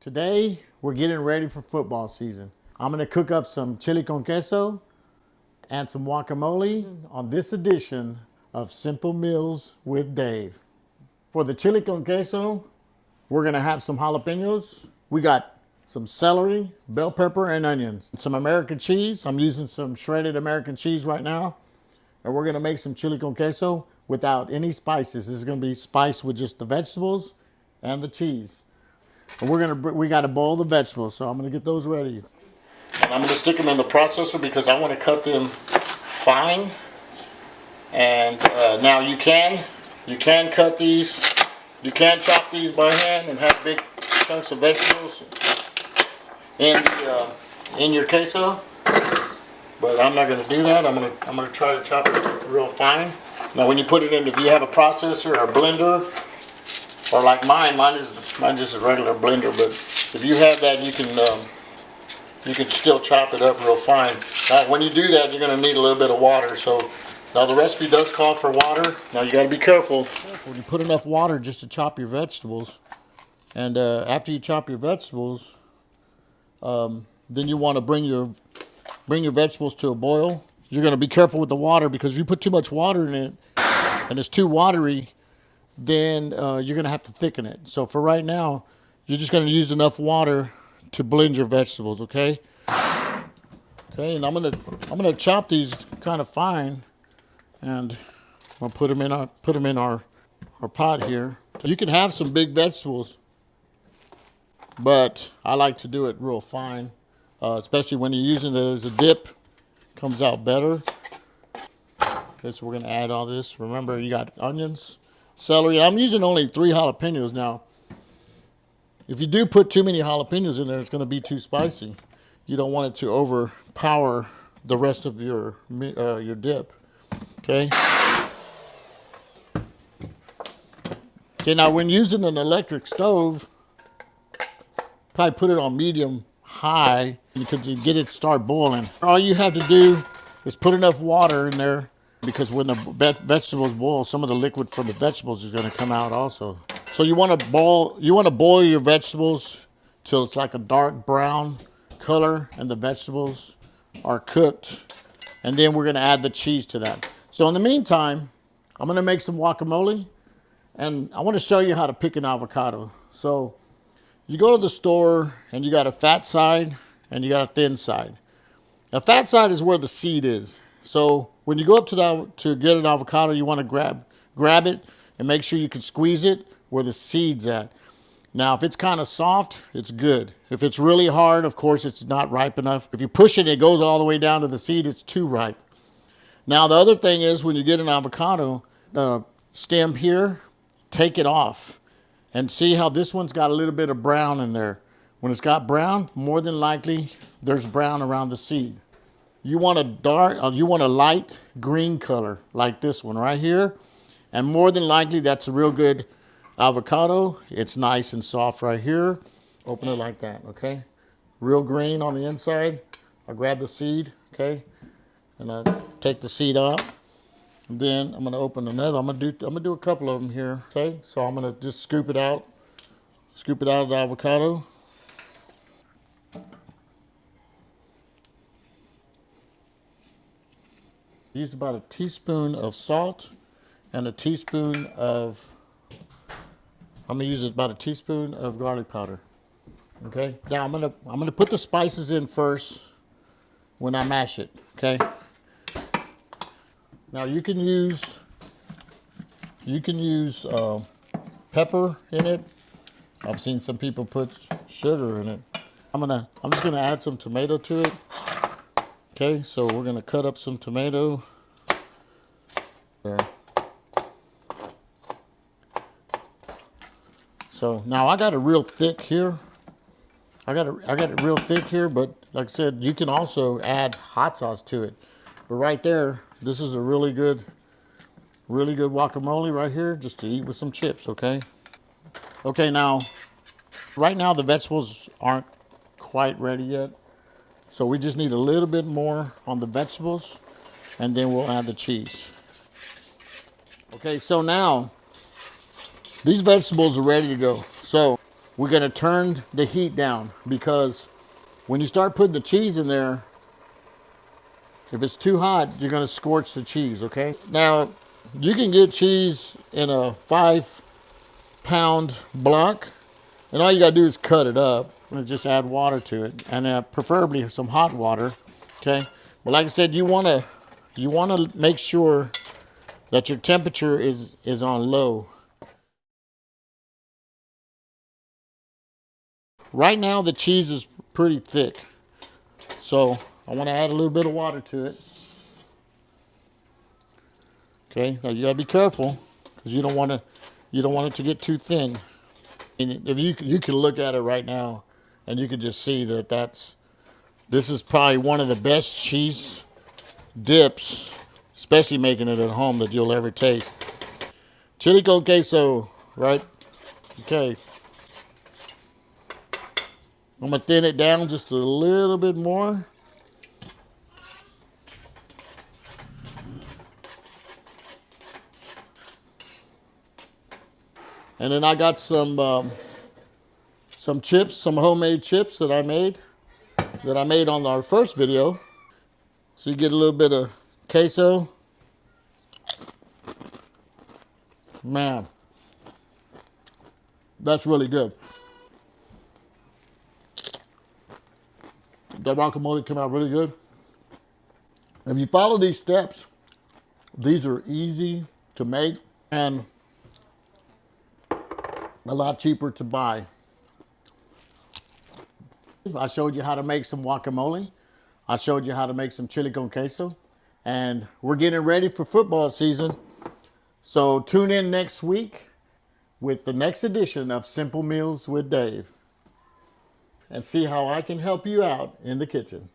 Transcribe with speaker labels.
Speaker 1: Today, we're getting ready for football season. I'm gonna cook up some chili con queso and some guacamole on this edition of Simple Meals with Dave. For the chili con queso, we're gonna have some jalapenos. We got some celery, bell pepper, and onions. Some American cheese. I'm using some shredded American cheese right now. And we're gonna make some chili con queso without any spices. This is gonna be spiced with just the vegetables and the cheese. And we got to boil the vegetables, so I'm gonna get those ready. And I'm gonna stick them in the processor because I want to cut them fine. And now you can cut these, you can chop these by hand and have big chunks of vegetables in your queso. But I'm not gonna do that. I'm gonna try to chop it real fine. Now, when you put it in, if you have a processor or a blender, or like mine is just a regular blender, but if you have that, you can still chop it up real fine. Now, when you do that, you're going to need a little bit of water. So now the recipe does call for water. Now you got to be careful. You put enough water just to chop your vegetables, and after you chop your vegetables, then you want to bring your vegetables to a boil. You're going to be careful with the water because if you put too much water in it and it's too watery, then you're going to have to thicken it. So for right now, you're just going to use enough water to blend your vegetables, okay? Okay, and I'm gonna chop these kind of fine, and I'll put them in our pot here. You can have some big vegetables, but I like to do it real fine, especially when you're using it as a dip. Comes out better. Okay, so we're gonna add all this. Remember, you got onions, celery. I'm using only 3 jalapenos now. If you do put too many jalapenos in there, it's going to be too spicy. You don't want it to overpower the rest of your dip. Okay. Okay. Now, when using an electric stove, probably put it on medium high because you get it to start boiling. All you have to do is put enough water in there, because when the vegetables boil, some of the liquid from the vegetables is going to come out also. So you want to boil your vegetables till it's like a dark brown color and the vegetables are cooked. And then we're going to add the cheese to that. So in the meantime, I'm going to make some guacamole, and I want to show you how to pick an avocado. So you go to the store and you got a fat side and you got a thin side. The fat side is where the seed is. So when you go up to get an avocado, you want to grab it and make sure you can squeeze it where the seed's at. Now, if it's kind of soft, it's good. If it's really hard, of course, it's not ripe enough. If you push it, it goes all the way down to the seed, it's too ripe. Now, the other thing is when you get an avocado, the stem here, take it off. And see how this one's got a little bit of brown in there. When it's got brown, more than likely, there's brown around the seed. You want a light green color like this one right here. And more than likely, that's a real good avocado. It's nice and soft right here. Open it like that, okay? Real green on the inside. I grab the seed, okay? And I take the seed out. And then I'm gonna open another. I'm gonna do a couple of them here, okay? So I'm gonna just scoop it out of the avocado. Used about a teaspoon of salt and a teaspoon of, I'm gonna use about a teaspoon of garlic powder. Okay. Now I'm gonna put the spices in first when I mash it. Okay. Now you can use pepper in it. I've seen some people put sugar in it. I'm just gonna add some tomato to it. Okay, so we're gonna cut up some tomato. There. So now I got it real thick here. I got it real thick here, but like I said, you can also add hot sauce to it. But right there, this is a really good guacamole right here, just to eat with some chips, okay? Okay, now, right now the vegetables aren't quite ready yet. So we just need a little bit more on the vegetables, and then we'll add the cheese. Okay, so now these vegetables are ready to go. So we're going to turn the heat down, because when you start putting the cheese in there, if it's too hot, you're going to scorch the cheese, okay? Now, you can get cheese in a 5-pound block, and all you got to do is cut it up and just add water to it, and preferably some hot water, okay? But like I said, you want to make sure that your temperature is on low. Right now, the cheese is pretty thick, so I want to add a little bit of water to it. Okay, now you gotta be careful, because you don't want it to get too thin. And if you can look at it right now, and you can just see that this is probably one of the best cheese dips, especially making it at home, that you'll ever taste. Chili con queso, right? Okay. I'm gonna thin it down just a little bit more. And then I got some chips, some homemade chips that I made on our first video. So you get a little bit of queso. Man, that's really good. The guacamole came out really good. If you follow these steps, these are easy to make and a lot cheaper to buy. I showed you how to make some guacamole. I showed you how to make some chili con queso. And we're getting ready for football season. So tune in next week with the next edition of Simple Meals with Dave, and see how I can help you out in the kitchen.